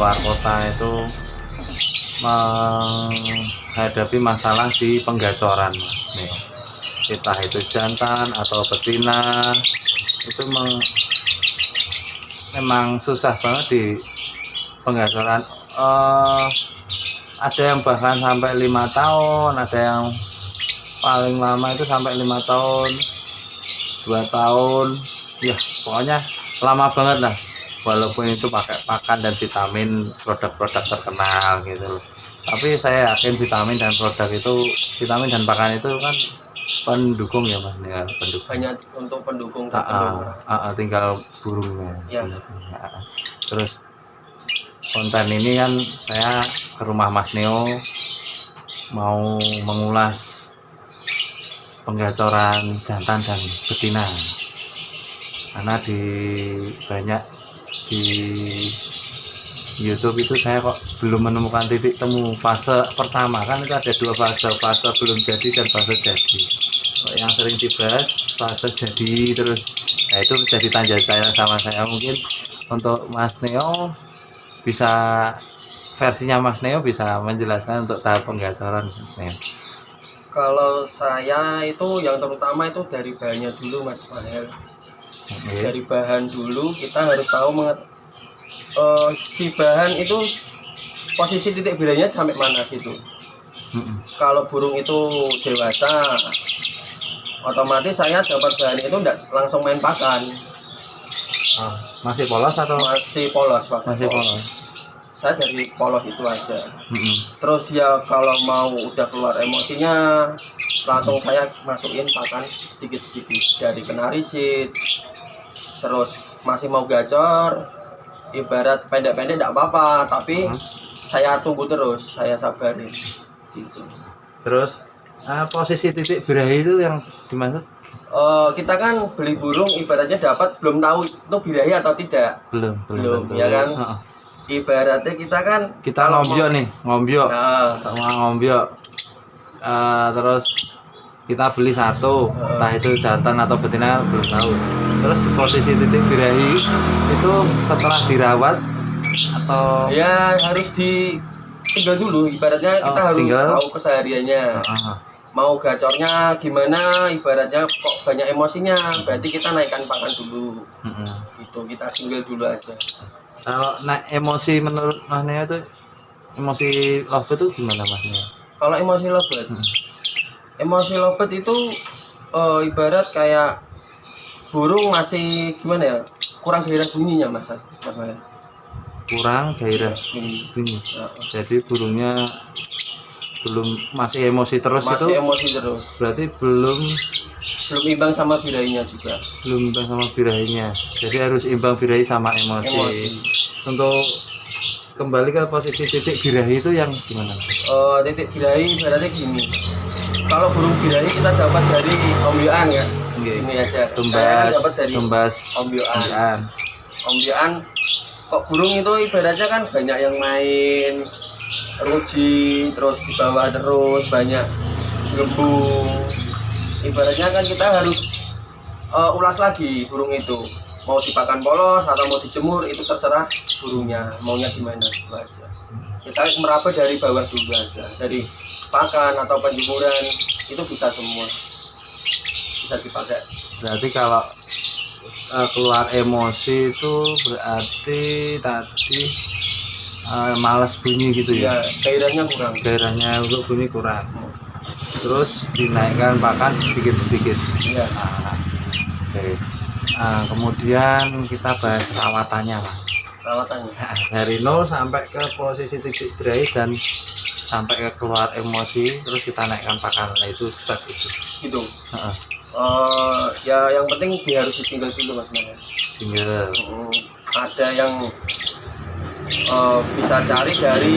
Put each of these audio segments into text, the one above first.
keluar kota itu menghadapi masalah di penggacoran, Mas Neo. Entah itu jantan atau betina, itu memang susah banget di penggacoran. Ada yang bahkan sampai 5 tahun, ada yang paling lama itu sampai 5 tahun, 2 tahun, ya pokoknya lama banget lah. Walaupun itu pakai pakan dan vitamin produk-produk terkenal gitu loh. Tapi saya yakin vitamin dan pakan itu kan pendukung ya Mas, ya pendukung. Hanya untuk pendukung tertentu. Tinggal burungnya. Ya. Terus konten ini kan saya ke rumah Mas Neo mau mengulas penggacoran jantan dan betina, karena banyak di YouTube itu saya kok belum menemukan titik temu. Fase pertama kan itu ada 2 fase belum jadi dan fase jadi. Yang sering dibahas fase jadi, terus itu jadi tanya saya sama saya. Mungkin untuk Mas Neo bisa, versinya Mas Neo bisa menjelaskan untuk tahap penggacoran Mas Neo. Kalau saya itu yang terutama itu dari bahannya dulu Mas Mahel. Dari bahan dulu kita harus tahu di bahan itu posisi titik bedanya sampai mana gitu. Kalau burung itu dewasa, otomatis saya dapat bahan itu enggak langsung main pakan. Masih polos atau? Masih polos Pak. Masih polos. Saya dari polos itu aja. Terus dia kalau mau udah keluar emosinya, langsung saya masukin pakan sedikit-sedikit dari kenari seed. Terus masih mau gacor, ibarat pendek-pendek tidak apa-apa, tapi saya tunggu terus, saya sabarin gitu. Terus posisi titik birahi itu yang dimaksud? Kita kan beli burung ibaratnya dapat belum tahu itu birahi atau tidak. Belum ya kan. Ibaratnya kita ngombyo sama ngombyo, terus kita beli satu, entah itu jantan atau betina belum tahu. Terus posisi titik birahi itu setelah dirawat atau ya harus ditinggal dulu, ibaratnya kita harus tahu kesehariannya. Mau gacornya gimana, ibaratnya kok banyak emosinya, berarti kita naikkan pakan dulu. Itu kita single dulu aja. Kalau naik emosi menurut Mas Neo itu, emosi lovebird itu gimana Mas Neo? Kalau emosi lovebird, emosi lovebird itu ibarat kayak burung masih gimana ya, kurang gairah bunyinya Mas. Kurang gairah bunyi. Jadi burungnya masih emosi terus. Masih emosi terus. Berarti belum imbang sama birahinya juga. Jadi harus imbang birahi sama emosi. Untuk kembali ke posisi titik birahi itu yang gimana? Titik birahi berarti gini. Kalau burung birahi kita dapat dari ombyoan ya. Ini aja. Tumbas ombyoan. Kok burung itu ibaratnya kan banyak yang main ruji, terus di bawah terus banyak gembung. Ibaratnya kan kita harus ulas lagi burung itu. Mau dipakan polos atau mau dijemur itu terserah burungnya maunya gimana itu aja. Kita meraba dari bawah dulu aja, dari pakan atau penjemuran itu bisa semua, bisa dipakai. Berarti kalau keluar emosi itu berarti tadi malas bunyi gitu ya? Gairahnya untuk bunyi kurang. Terus dinaikkan pakan sedikit-sedikit. Iya. Oke. Kemudian kita bahas rawatannya Pak. Dari 0 sampai ke posisi titik birahi dan sampai ke keluar emosi, terus kita naikkan pakan. Nah itu step itu. Gitu. Ya yang penting dia harus ditinggal dulu Mas. Tinggal. Ada yang bisa cari dari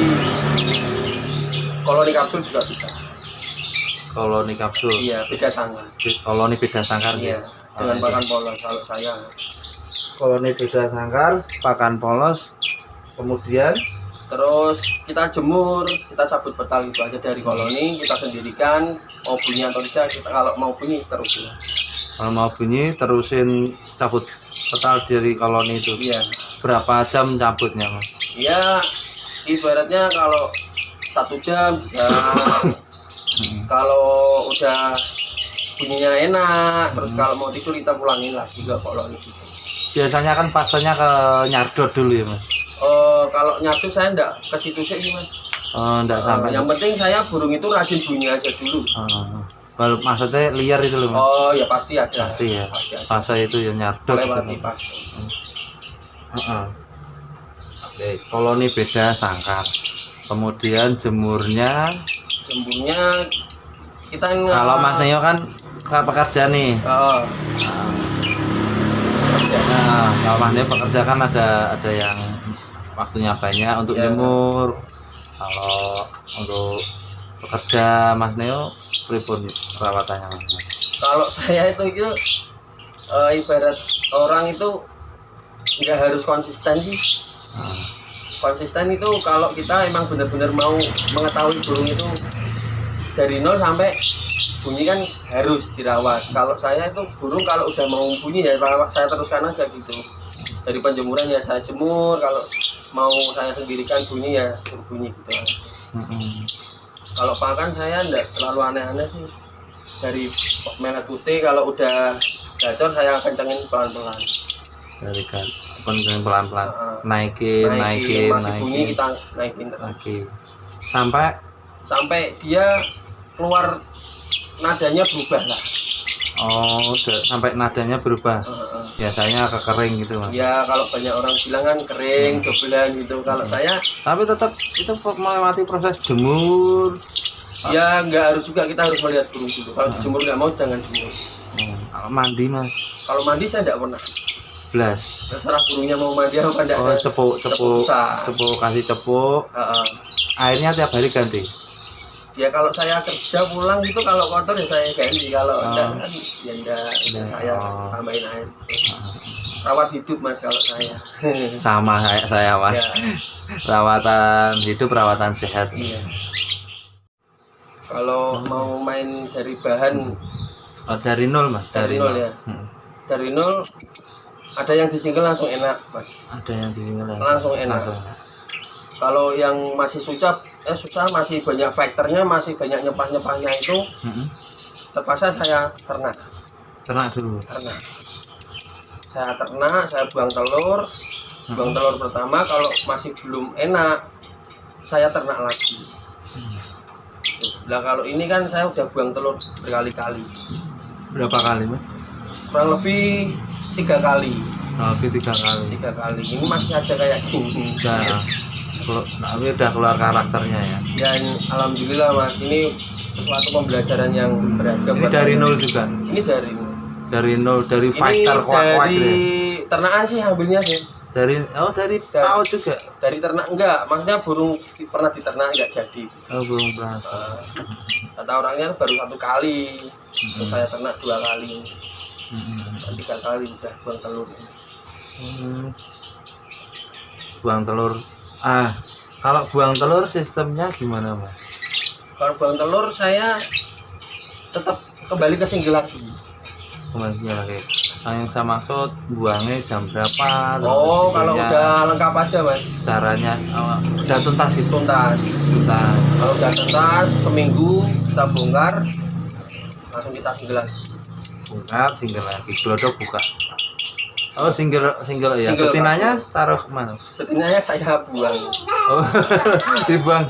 koloni kapsul juga bisa. Koloni kapsul. Iya, beda sangkar. Koloni beda sangkar. Iya. Dengan pakan polos kalau saya. Koloni beda sangkar, pakan polos, kemudian terus kita jemur, kita cabut petal itu aja dari koloni, kita sendirikan. Mau bunyi atau tidak, kita kalau mau bunyi terusin. Kalau mau bunyi terusin cabut petal dari koloni itu. Iya. Berapa jam cabutnya Mas? Ya ibaratnya kalau 1 jam ya, kalau udah bunyinya enak, terus kalau mau tidur kita pulangin lagi juga kalau gitu. Biasanya kan fasenya ke nyardot dulu ya mas. Kalau nyatu saya enggak ke situ sih mas. Enggak sampai. Yang penting saya burung itu rajin bunyi aja dulu. Kalau maksudnya liar itu loh mas. Oh ya pasti ada. Pasti ya. Pasti ada. Fase itu ya nyardot. Lewati pasti. Oke, koloni beda sangkar. Kemudian jemurnya kita kalau Mas Neo kan pekerja nih. Nah, kalau Mas Neo pekerja kan ada yang waktunya banyak untuk jemur. Kalau untuk pekerja Mas Neo pripun perawatannya Mas Neo? Kalau saya itu ibarat orang itu nggak harus konsisten sih. Konsisten itu kalau kita emang benar-benar mau mengetahui burung itu dari 0 sampai bunyi kan harus dirawat. Kalau saya itu burung kalau udah mau bunyi ya saya teruskan aja gitu. Dari penjemuran ya saya jemur, kalau mau saya sendirikan bunyi ya bunyi gitu. Kalau pakan saya enggak terlalu aneh-aneh sih. Dari melet putih kalau udah gacor saya kencengin pelan-pelan. Dari kencengin pelan-pelan, naikin. Bunyi kita naikin lagi sampai dia keluar nadanya berubah lah. Oh, sampai nadanya berubah. Biasanya kekering gitu mas. Ya kalau banyak orang bilang kan kering, dobelan gitu. Kalau saya tapi tetap itu melewati proses jemur. Ya nggak harus juga, kita harus melihat burung dulu. Kalau dijemur nggak mau jangan jemur. Kalau mandi mas? Kalau mandi saya nggak pernah. Belas. Terserah burungnya mau mandi apa enggak. Cepuk kasih cepuk. Airnya tiap hari ganti. Ya kalau saya kerja pulang gitu kalau kotor ya saya ganti, kalau enggak kan ya enggak saya tambahin air. Rawat hidup mas kalau saya. Sama saya mas. Ya. Rawatan hidup, rawatan sehat. Iya. Kalau mau main dari bahan dari 0 mas. Dari 0 ya. Dari 0 ada yang disingle langsung enak mas. Ada yang disingle langsung enak. Kalau yang masih susah masih banyak faktornya, masih banyak nyepah-nyepahnya itu, terpaksa saya ternak dulu. Saya ternak, saya buang telur pertama. Kalau masih belum enak, saya ternak lagi. Nah kalau ini kan saya udah buang telur berkali-kali. Berapa kali mas? Kurang lebih 3 kali. Tiga kali. Ini masih ada kayak gini. Tapi udah keluar karakternya ya. Dan alhamdulillah mas, ini suatu pembelajaran yang berharga. Ini dari 0 juga. Ini dari 0 dari fighter kuat-kuat ya. Ternakan sih ambilnya sih. Dari paut juga. Dari ternak enggak, maksudnya burung pernah diternak enggak jadi. Burung pernah. Kata orangnya baru 1 kali, terus saya ternak 2 kali. 3 kali udah buang telur. Buang telur. Kalau buang telur sistemnya gimana mas? Kalau buang telur saya tetap kembali ke single lagi. Yang saya maksud buangnya jam berapa? Kalau udah lengkap aja mas. Caranya udah tuntas itu? Tuntas. Kalau udah tuntas seminggu kita bongkar, langsung kita single lagi. Single lagi. Glodok buka. Single ya. Betinanya taruh kemana? Betinanya saya buang. Dibuang.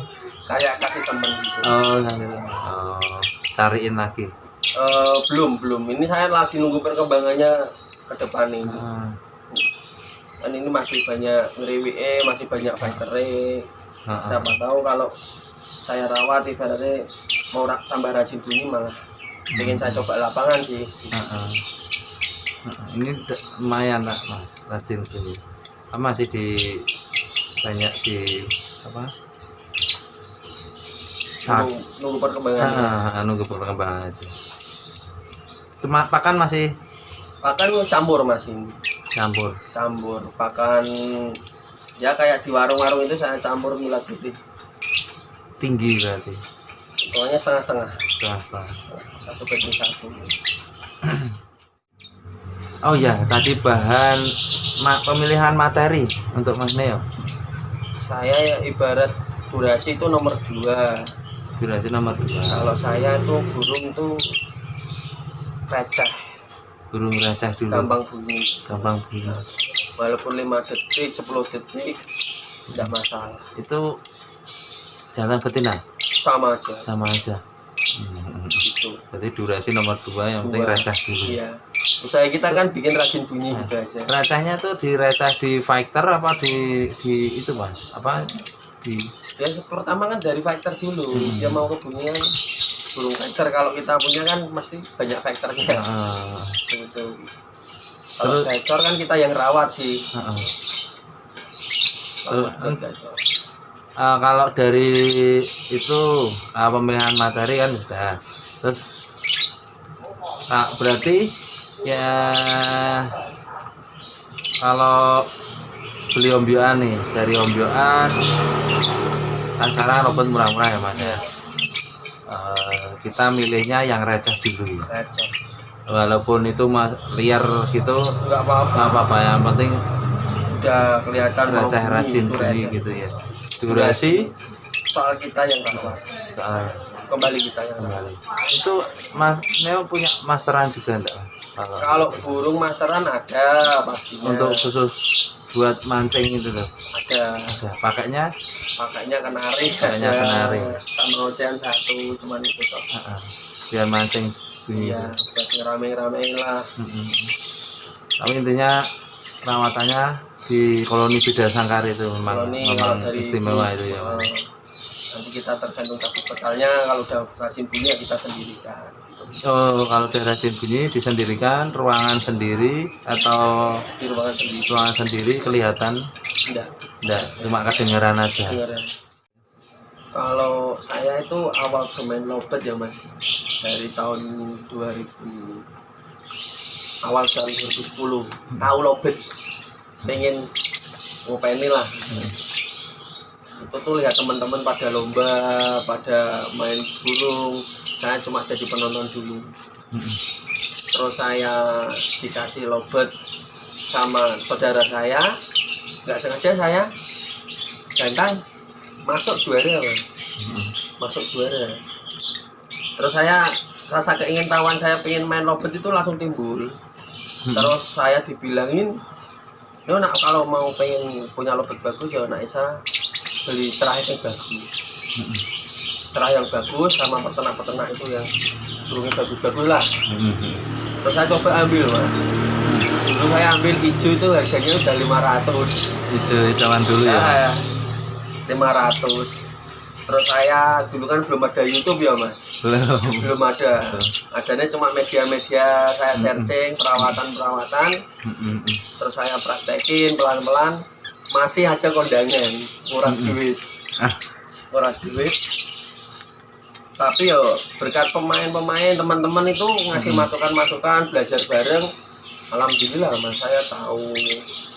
Kayak kasih temen gitu. Cariin lagi. Belum. Ini saya lagi nunggu perkembangannya ke depan ini. Kan ini masih banyak ngeriwike, masih banyak fighternya. Siapa tahu kalau saya rawat ibaratnya mau tambah rajin bunyi malah pengen saya coba lapangan sih. Ini lumayan lah mas, rajin bunyi. Masih banyak di apa? Nunggu perkembangan. Nunggu perkembangan aja. Cuma pakan masih? Pakan campur mas ini. Campur. Pakan ya kayak di warung-warung itu saya campur gula putih. Tinggi berarti? Pokoknya setengah-setengah. 1/1. Oh ya, tadi bahan pemilihan materi untuk Mas Neo. saya ya ibarat durasi itu nomor 2. Durasi nomor 2. Kalau saya itu burung tuh receh, Burung receh dulu. gampang bunyi. Gampang bunyi. Walaupun 5 detik, 10 detik tidak masalah. Itu jantan betina Sama aja. sama aja. Gitu. Berarti durasi nomor 2 yang penting 2. receh dulu. Iya. Usaha kita kan bikin rajin bunyi gitu aja. Recehnya tuh direceh di fighter apa di itu Mas? Apa di Ya pertama kan dari fighter dulu. Dia mau ke bunyian burung fighter. Kalau kita punya kan pasti banyak fighternya. Gitu. Kalau Terus- gacor kan kita yang rawat sih. Terus, Kalau gacor. kalau dari itu pemilihan materi kan sudah. Terus berarti ya kalau beli ombyoan nih dari ombyoan kan sekarang robot murah-murah ya Mas. Ya, Kita milihnya yang receh dulu. gacor. Walaupun itu liar gitu Enggak apa-apa. nggak apa-apa, yang penting Udah kelihatan mau receh bunyi, rajin itu bunyi receh. gitu ya. Durasi Soal kita yang rawat. Kembali kita yang rawat. kembali. Itu Mas Neo punya masteran juga enggak? Kalau burung masteran ada pastinya. Untuk khusus buat mancing itu loh. ada Pakainya pakainya kenari, Pakainya ada. kenari. Sama ocean 1 cuman itu toh. biar mancing bunyi. Iya, buat ngerame-ramein lah. Tapi intinya perawatannya di koloni beda sangkar itu memang Koloni kalau dari istimewa itu ya. nanti kita tergantung tapi bekalnya, kalau udah rajin bunyi ya kita sendirikan. Oh, kalau daerah bunyi disendirikan, ruangan sendiri atau Di ruangan sendiri. ruangan sendiri kelihatan? Enggak, Cuma kedengeran aja. dengeran. Kalau saya itu awal bermain lobet ya Mas, dari tahun 2000, awal tahun 2010 tahu lobet, pengen ngopenin lah. Itu tuh lihat teman-teman pada lomba, pada main burung, saya cuma jadi penonton dulu. Terus saya dikasih lobet sama saudara saya, nggak sengaja saya jantan masuk juara Mas. Masuk juara. Terus saya rasa keingintahuan saya pengen main lobet itu langsung timbul. Terus saya dibilangin, "Yo nak kalau mau pengen punya lobet bagus ya nak Isa beli terah yang bagus." Terah yang bagus sama peternak-peternak itu yang burungnya bagus-bagus lah. Terus saya coba ambil Mas. Dulu saya ambil hijau itu harganya udah 500. Hijauan dulu ya. 500. Terus saya dulu kan belum ada YouTube ya Mas. Belum ada. Adanya cuma media-media saya searching perawatan. Terus saya praktekin pelan-pelan, masih aja kondangan, nguras duit. Nguras duit. Tapi yo berkat pemain-pemain, teman-teman itu ngasih masukan-masukan, belajar bareng. Alhamdulillah Mas, saya tahu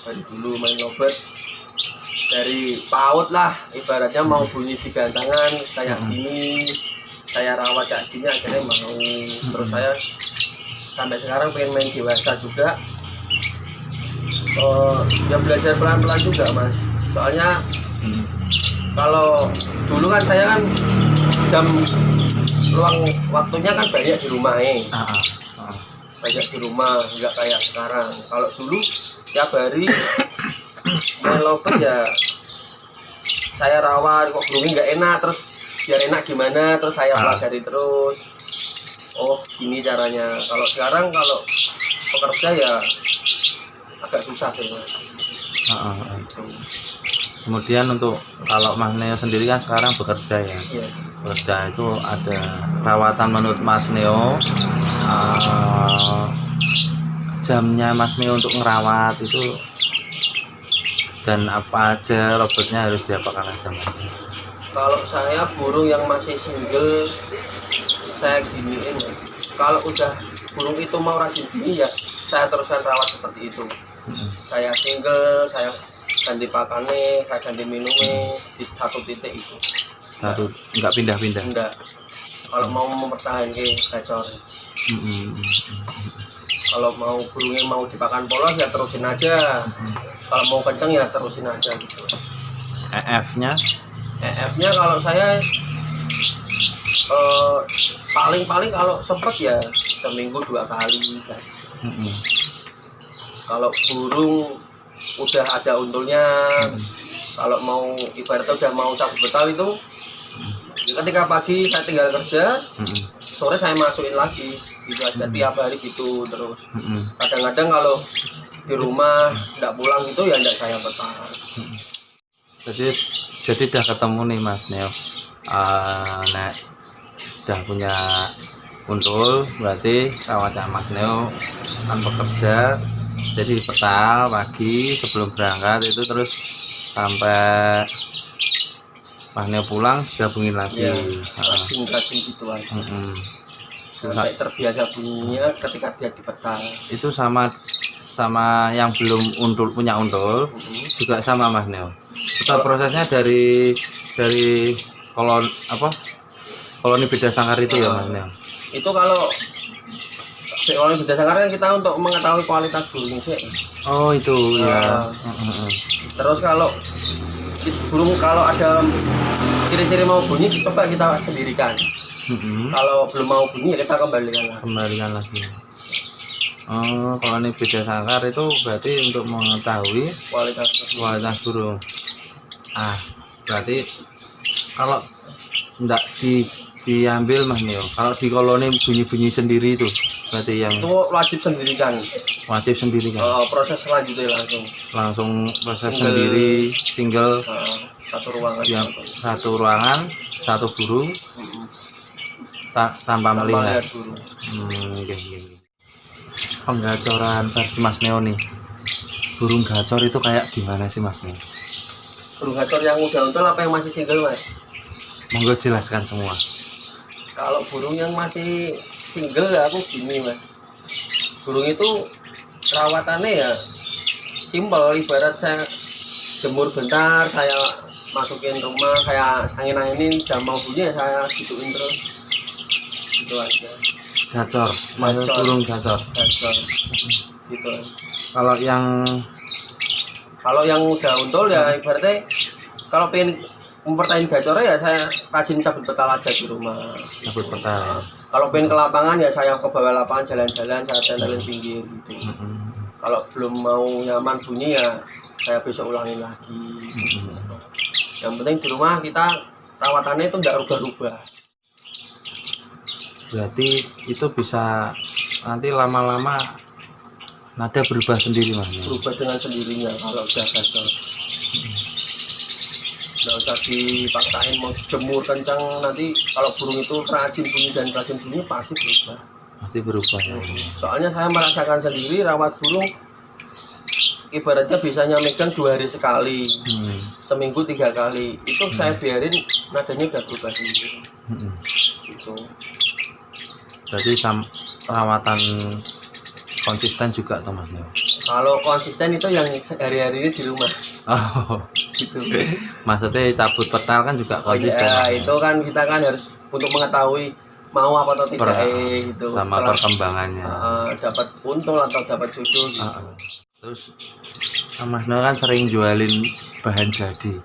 dari dulu main lobet. Dari PAUD lah, ibaratnya mau bunyi di gantangan kayak gini, saya rawat kayak gini akhirnya mau. Terus saya sampai sekarang pengen main dewasa juga. Ya belajar pelan-pelan juga Mas. Soalnya kalau dulu kan saya kan jam luang waktunya kan banyak di rumah banyak di rumah, nggak kayak sekarang. Kalau dulu tiap hari main lobet ya saya rawat, kok burungnya nggak enak, terus biar enak gimana, terus saya pelajari terus. Oh gini caranya. Kalau sekarang kalau pekerja ya agak susah sih Mas. Kemudian untuk kalau Mas Neo sendiri kan sekarang bekerja ya. Iya. Bekerja itu ada perawatan menurut Mas Neo. Jamnya Mas Neo untuk ngerawat itu dan apa aja robotnya harus diapakan aja Mas? Kalau saya burung yang masih single saya giniin ya. Kalau udah burung itu mau rajin bunyi ya saya teruskan rawat seperti itu. Saya single, saya ganti pakannya, saya ganti minumnya di satu titik itu. Satu, nggak pindah-pindah. Enggak. Kalau mau mempertahankan gacor. Kalau mau burungnya mau dipakan polos ya terusin aja. Kalau mau kenceng ya terusin aja gitu. EF-nya EF-nya kalau saya paling-paling kalau sempet ya seminggu 2 kali kan. Kalau burung udah ada untulnya, kalau mau ibaratnya udah mau cabut betal itu, ketika pagi saya tinggal kerja, sore saya masukin lagi gitu aja tiap hari gitu terus. Kadang-kadang kalau di rumah nggak pulang gitu ya nggak saya betal. jadi udah ketemu nih Mas Neo. Nah, udah punya untul, berarti kawannya Mas Neo kan bekerja, jadi petal pagi sebelum berangkat itu terus sampai Mas Neo pulang gabungin lagi. Rajin gitu aja. Sampai terbiasa bunyinya ketika dia dipetal. Itu sama yang belum punya untul juga sama Mas Neo. Kita prosesnya dari koloni beda sangkar itu ya Mas Neo. Itu kalau koloni beda sangkar kan kita untuk mengetahui kualitas burung sih. Oh itu ya. Terus kalau burung kalau ada ciri-ciri mau bunyi coba kita sendirikan. Kalau belum mau bunyi ya kita kembalikan lagi. Oh, kalau ini beda sangkar itu berarti untuk mengetahui kualitas burung. Berarti kalau enggak diambil Mas Neo, kalau di koloni bunyi-bunyi sendiri itu berarti yang itu wajib sendirikan. Proses selanjutnya langsung proses single, sendiri satu ruangan yang satu ruangan satu burung tanpa melihat burung. Penggacoran versi Mas Neo nih, burung gacor itu kayak gimana sih Mas Neo? Burung gacor yang udah untul apa yang masih single Mas? Monggo jelaskan semua. Kalau burung yang masih single aku gini Mas, burung itu perawatannya ya simpel, ibarat saya jemur bentar, saya masukin rumah, saya angin-anginin, jam mau bunyi ya saya gituin terus, gitu aja. Gacor, burung gacor gitu. Kalau yang udah untul ya ibaratnya kalau pengen mempertain gacornya ya saya rajin cabut betal aja di rumah. Cabut betal. Kalau pengen ke lapangan ya saya ke bawah lapangan jalan-jalan, saya tempelin pinggir gitu. Kalau belum mau nyaman bunyi ya saya besok ulangin lagi. Yang penting di rumah kita rawatannya itu nggak rubah-rubah. Berarti itu bisa nanti lama-lama nada berubah sendiri Mas. Berubah dengan sendirinya kalau udah gacor. Nggak usah dipaksain mau jemur kencang, nanti kalau burung itu rajin bunyi pasti berubah. Pasti berubah ya. Soalnya saya merasakan sendiri rawat burung ibaratnya biasanya megang 2 hari sekali, seminggu 3 kali. Itu saya biarin nadanya udah berubah sendiri. Gitu. Berarti perawatan konsisten juga Mas Neo. Kalau konsisten itu yang hari-hari ini di rumah. Oh, gitu. Maksudnya cabut petal kan juga konsisten. Ya, itu kan kita kan harus untuk mengetahui mau apa atau tidak gitu. Sama perkembangannya. Dapat untul atau dapat cucu gitu. Terus Mas Neo kan sering jualin bahan jadi.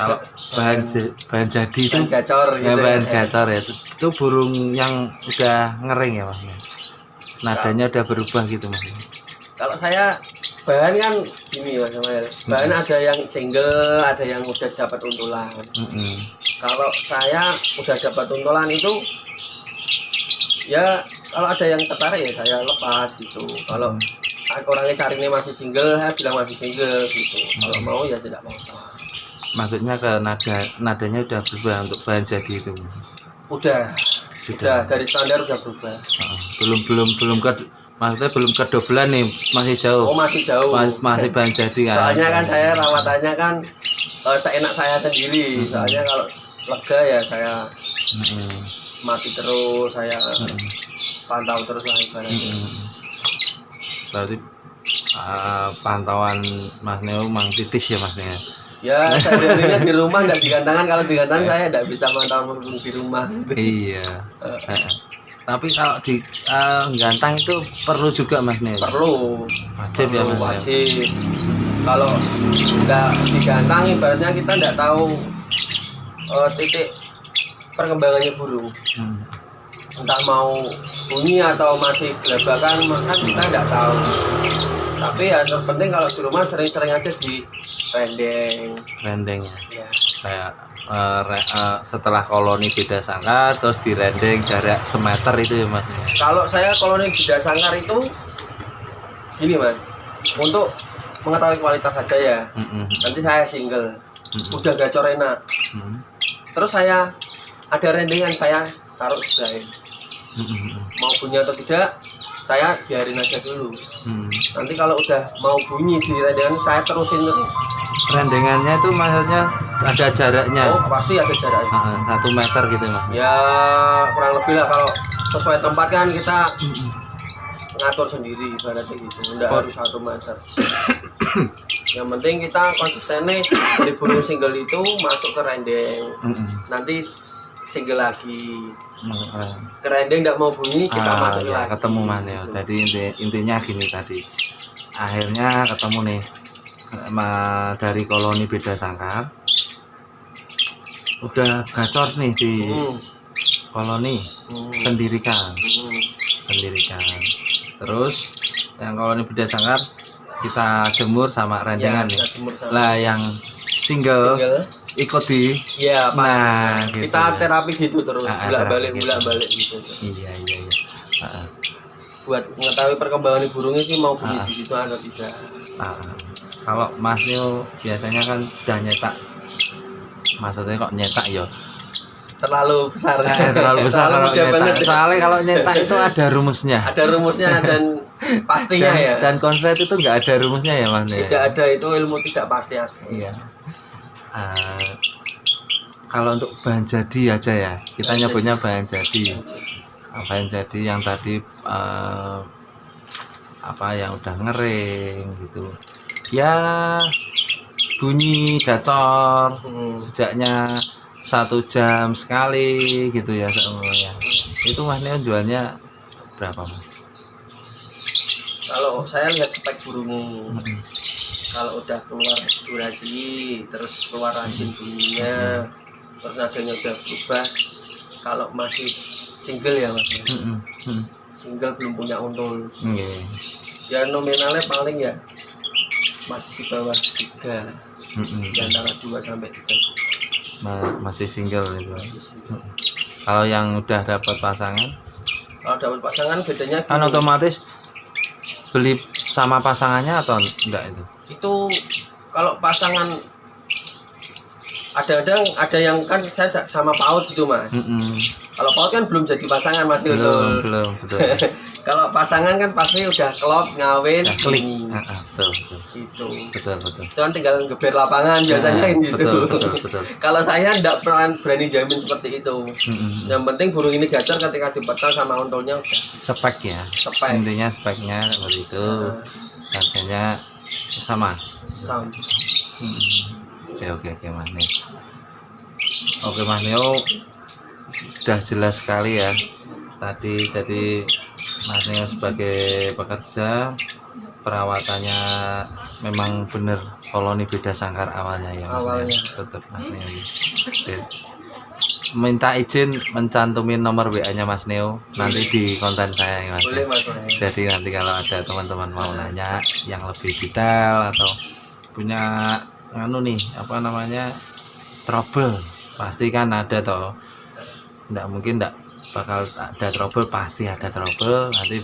Kalau bahan jadi itu gacor gitu. Bahan gacor ya. Itu burung yang udah ngering ya Mas. Nadanya udah berubah gitu Mas. Kalau saya bahan kan gini Mas, bahan ada yang single, ada yang udah dapat untulan. Kalau saya udah dapat untulan itu ya kalau ada yang tertarik ya saya lepas gitu. Kalau orangnya carinya masih single, saya bilang masih single gitu. Kalau mau ya tidak mau. Maksudnya ke nadanya udah berubah untuk bahan jadi itu. Udah dari standar udah berubah. Maksudnya belum kedobelan nih, masih jauh. Oh masih jauh. Masih bahan jadi kan. Soalnya kan saya rawatannya kan seenak saya sendiri. Soalnya kalau lega ya saya mati terus, saya pantau terus lah ibaratnya. Berarti pantauan Mas Neo mang titis ya Mas Neo. Ya, saya di rumah nggak digantangan. Kalau digantangan saya nggak bisa mantau di rumah. Iya. Tapi kalau di gantang itu perlu juga Mas Neo. Perlu. Wajib ya Mas. Wajib. Kalau nggak digantang ibaratnya kita nggak tahu titik perkembangannya burung. Entah mau bunyi atau masih gelabakan, maka kita nggak tahu. Tapi yang terpenting kalau di rumah sering-sering aja di rendeng ya. kayak setelah koloni beda sangkar terus di rendeng jarak semeter itu ya mas. Kalau saya koloni beda sangkar itu gini mas, untuk mengetahui kualitas saja ya. Nanti saya single, udah gacor enak. Terus saya ada rendengan, saya taruh sebelah. Mau bunyi atau tidak, saya biarin aja dulu. Nanti kalau udah mau bunyi di rendengan, saya terusin terus. Rendengannya itu maksudnya ada jaraknya? Oh pasti ada jaraknya. 1 meter gitu mas? Ya kurang lebih lah, kalau sesuai tempat kan kita ngatur sendiri ibaratnya gitu, enggak harus 1 meter. Yang penting kita konsistennya dari burung single itu masuk ke rendeng, nanti single lagi ke rendeng nggak mau bunyi kita masukin lagi. Ketemu mana ya? Tadi intinya gini tadi, akhirnya ketemu nih dari koloni beda sangkar, udah gacor nih di koloni pendirikan. Terus yang koloni beda sangkar kita jemur sama rendengan ya, lah yang single ikut di ya nah gitu. Kita ya. terapi gitu terus bolak balik gitu. Iya buat mengetahui perkembangan burungnya sih mau bunyi di situ atau tidak. Kalau Mas Neo biasanya kan udah nyetak, maksudnya kok nyetak ya terlalu besar terlalu besar kalau nyetak. Soalnya kalau nyetak itu ada rumusnya dan pastinya ya, dan konslet itu nggak ada rumusnya ya Mas Neo? Tidak ada, itu ilmu tidak pasti asli. Iya. Kalau untuk bahan jadi aja ya, kita nyebutnya bahan jadi. Bahan jadi yang tadi apa yang udah ngering gitu ya, bunyi gacor setidaknya 1 jam sekali gitu ya semuanya. Itu Mas Neo jualnya berapa Mas? Kalau saya lihat spek burungnya, kalau udah keluar durasi, terus keluar rajin bunyinya, terus nadanya udah berubah. Kalau masih single ya Mas, single belum punya untul, ya nominalnya paling ya masih di bawah 3, di antara 2 sampai 3. Masih single itu. Kalau yang udah dapat pasangan? Kalau dapat pasangan bedanya kan otomatis beli sama pasangannya atau enggak itu? Itu kalau pasangan ada yang kan saya sama PAUD gitu Mas. Kalau PAUD kan belum jadi pasangan masih belum. Kalau pasangan kan pasti udah klop, ngawin, klik. Itu. Betul. Itu kan tinggal ngeber lapangan biasanya gitu. Betul. Kalau saya enggak berani jamin seperti itu. Yang penting burung ini gacor ketika dipetal sama untulnya udah. Spek ya. Intinya speknya seperti itu. Harganya sama. Oke Mas Neo. Oke Mas Neo, sudah jelas sekali ya. Tadi Mas Neo sebagai pekerja, perawatannya memang benar koloni beda sangkar awalnya ya Mas Neo. Tetap Mas Neo. Minta izin mencantumin nomor WA-nya Mas Neo nanti di konten saya ya Mas. Boleh Mas. Jadi nanti kalau ada teman-teman mau nanya yang lebih detail atau punya trouble, pasti kan ada toh. Nggak mungkin nggak bakal ada trouble, pasti ada trouble. Nanti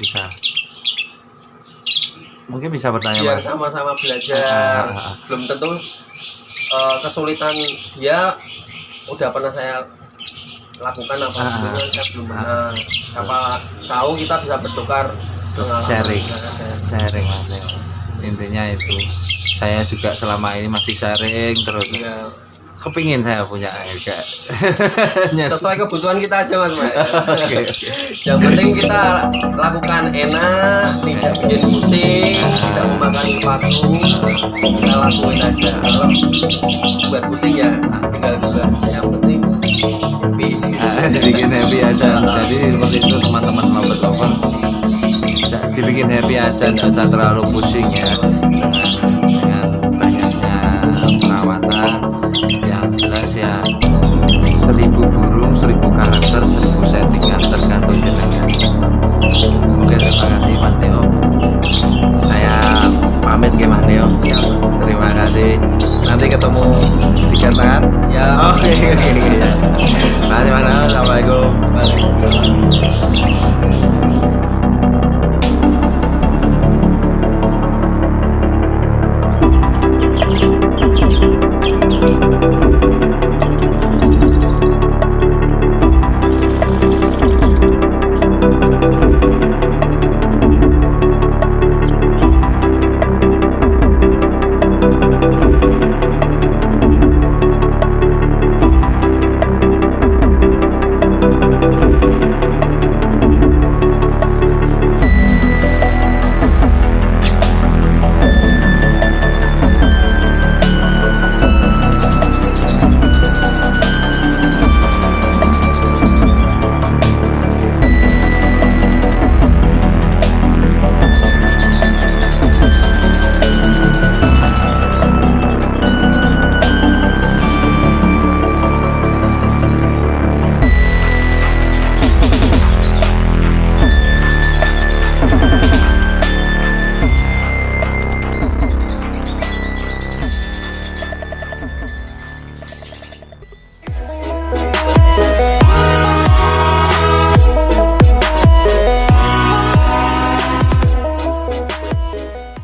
mungkin bisa bertanya biar Mas. Sama-sama belajar. Belum tentu kesulitan dia udah pernah saya lakukan apa saya belum pernah. Siapa tahu kita bisa bertukar sharing Mas Neo. Intinya itu, saya juga selama ini masih sharing terus. Kepingin saya punya juga. Sesuai kebutuhan kita aja Mas. Yang penting kita lakukan enak, tidak bikin pusing, tidak memakan waktu, kita lakuin aja. Kalau buat pusing ya tinggal juga. Yang penting happy. Dibikin happy aja. Jadi seperti itu teman-teman lover, dibikin happy aja, tidak usah terlalu pusing ya dengan karakter, 1000 settingan tergantung jenengan. Oke, terima kasih Mas Teo. Saya pamit ke Mas Teo. Terima kasih. Nanti ketemu di Gantangan. Ya. Oke. Terima kasih Mas Teo. Assalamualaikum. Waalaikumsalam.